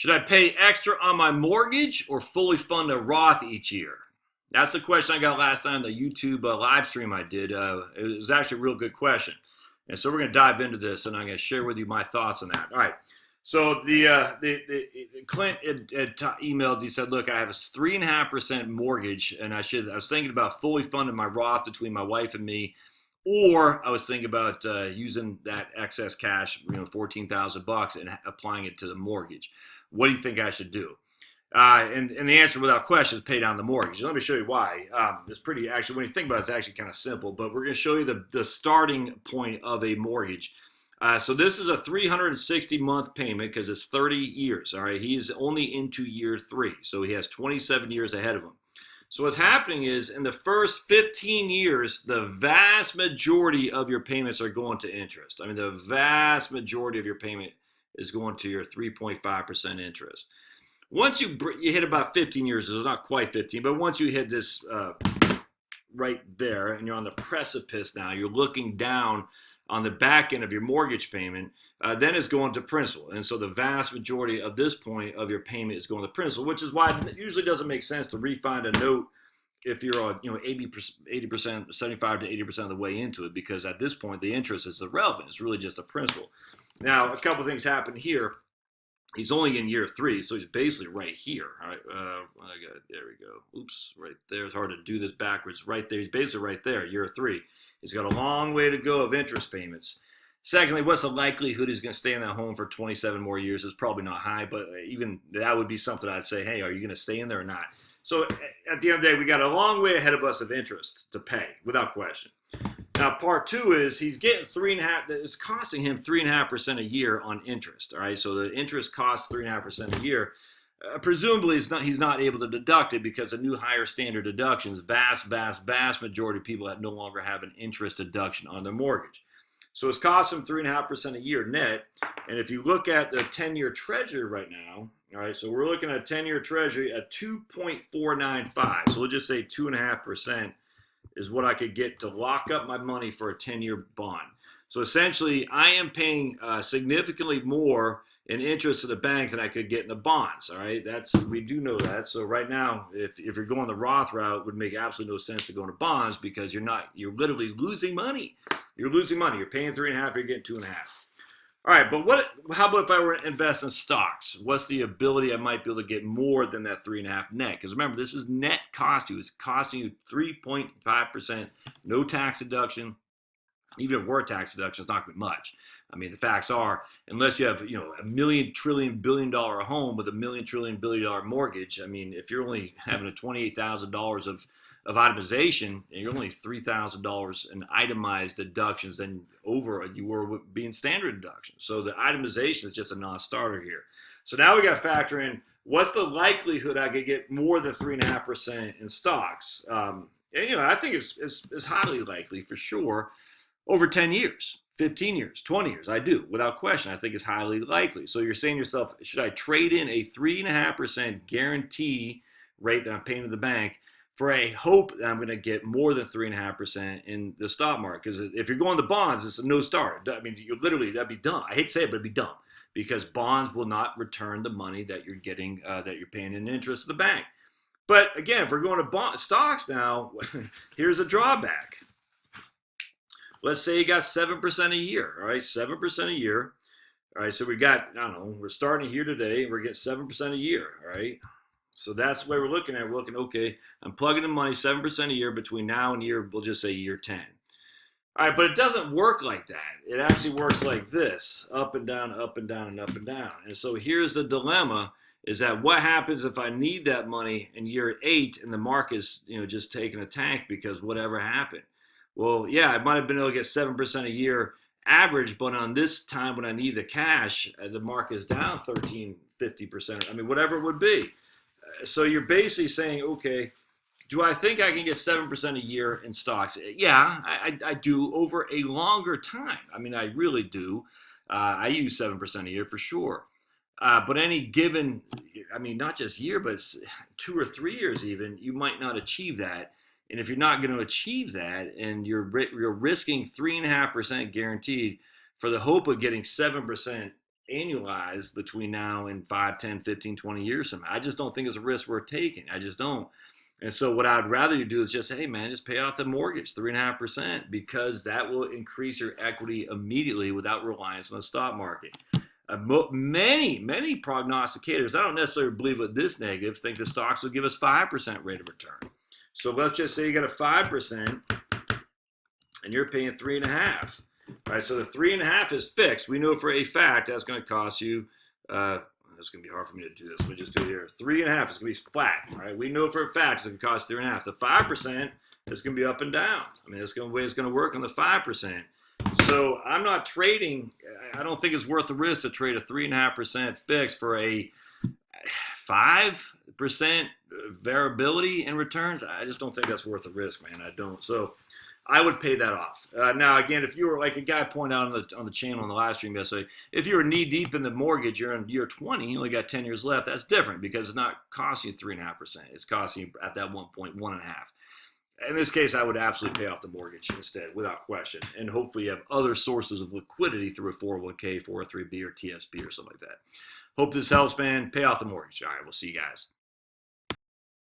Should I pay extra on my mortgage or fully fund a Roth each year? That's the question I got last time, the YouTube live stream I did. It was actually a real good question. And so we're going to dive into this, and I'm going to share with you my thoughts on that. All right. So the Clint had emailed. He said, "Look, I have a 3.5% mortgage, and I was thinking about fully funding my Roth between my wife and me, or I was thinking about using that excess cash, $14,000, and applying it to the mortgage. What do you think I should do?" And the answer, without question, is pay down the mortgage. Let me show you why. It's pretty, actually, when you think about it, it's actually kind of simple. But we're going to show you the starting point of a mortgage. So this is a 360-month payment because it's 30 years. All right, he's only into year 3, so he has 27 years ahead of him. So what's happening is, in the first 15 years, the vast majority of your payments are going to interest. I mean, the vast majority of your payment is going to your 3.5% interest. Once you hit about 15 years, it's not quite 15, but once you hit this right there, and you're on the precipice now, you're looking down on the back end of your mortgage payment, then it's going to principal. And so the vast majority of this point of your payment is going to principal, which is why it usually doesn't make sense to refinance a note if you're on 80%, 75 to 80% of the way into it, because at this point the interest is irrelevant. It's really just a principal. Now, a couple things happen here. He's only in year 3, so he's basically right here. All right, there we go. Oops, right there. It's hard to do this backwards. Right there, he's basically right there, year 3. He's got a long way to go of interest payments. Secondly, what's the likelihood he's going to stay in that home for 27 more years? It's probably not high, but even that would be something I'd say, hey, are you going to stay in there or not? So at the end of the day, we got a long way ahead of us of interest to pay, without question. Now, part 2 is he's getting 3.5. It's costing him 3.5% a year on interest. All right, so the interest costs 3.5% a year. Presumably, he's not able to deduct it because of new higher standard deductions. Vast majority of people no longer have an interest deduction on their mortgage. So it's costing him 3.5% a year net. And if you look at the 10-year Treasury right now, all right, so we're looking at 10-year Treasury at 2.495. So we'll just say 2.5%. Is what I could get to lock up my money for a 10-year bond. So essentially, I am paying significantly more in interest to the bank than I could get in the bonds. All right, we do know that. So right now, if you're going the Roth route, it would make absolutely no sense to go into bonds because you're literally losing money. You're losing money. You're paying 3.5, you're getting 2.5. All right, but how about if I were to invest in stocks? What's the ability I might be able to get more than that 3.5 net? Because remember, this is net cost you. It's costing you 3.5%, no tax deduction. Even if it were tax deduction, it's not going to be much. I mean, the facts are, unless you have, a $1 trillion billion home with a $1 trillion billion mortgage, I mean, if you're only having a $28,000 of itemization, and you're only $3,000 in itemized deductions than over you were being standard deductions. So the itemization is just a non-starter here. So now we got to factor in what's the likelihood I could get more than 3.5% in stocks. And I think it's highly likely for sure over 10 years, 15 years, 20 years. I do, without question. I think it's highly likely. So you're saying to yourself, should I trade in a 3.5% guarantee rate that I'm paying to the bank for a hope that I'm going to get more than 3.5% in the stock market? Because if you're going to bonds, it's a no starter. I mean, that'd be dumb. I hate to say it, but it'd be dumb because bonds will not return the money that you're getting, that you're paying in interest to the bank. But again, if we're going to stocks now, here's a drawback. Let's say you got 7% a year, all right? 7% a year. All right, so we got, we're starting here today, and we're getting 7% a year, all right? So that's the way we're looking at it. We're looking, okay, I'm plugging in money 7% a year between now and we'll just say year 10. All right, but it doesn't work like that. It actually works like this, up and down, up and down, and up and down. And so here's the dilemma, is that what happens if I need that money in year 8 and the market's, just taking a tank because whatever happened? Well, yeah, I might have been able to get 7% a year average, but on this time when I need the cash, the market is down 13, 50%. I mean, whatever it would be. So you're basically saying, okay, do I think I can get 7% a year in stocks? Yeah, I do over a longer time. I mean, I really do. I use 7% a year for sure. But any given, not just year, but 2 or 3 years even, you might not achieve that. And if you're not going to achieve that and you're risking 3.5% guaranteed for the hope of getting 7% annualized between now and 5, 10, 15, 20 years from now. I just don't think it's a risk worth taking. I just don't. And so what I'd rather you do is just, hey man, just pay off the mortgage, 3.5%, because that will increase your equity immediately without reliance on the stock market. Many prognosticators, I don't necessarily believe it this negative, think the stocks will give us 5% rate of return. So let's just say you got a 5% and you're paying 3.5%. Right, so the 3.5% is fixed. We know for a fact that's going to cost you. It's going to be hard for me to do this. Let me just do it here. 3.5% is going to be flat. Right, we know for a fact it's going to cost 3.5%. The 5% is going to be up and down. I mean, it's going to way it's going to work on the 5%. So I'm not trading. I don't think it's worth the risk to trade a 3.5% fix for a 5% variability in returns. I just don't think that's worth the risk, man. I don't. So I would pay that off. Now, again, if you were like a guy pointed out on the channel on the live stream yesterday, if you're knee deep in the mortgage, you're in year 20, you only got 10 years left. That's different because it's not costing you 3.5%. It's costing you at that 1.5. In this case, I would absolutely pay off the mortgage instead, without question. And hopefully you have other sources of liquidity through a 401k, 403b, or TSP or something like that. Hope this helps, man. Pay off the mortgage. All right, we'll see you guys.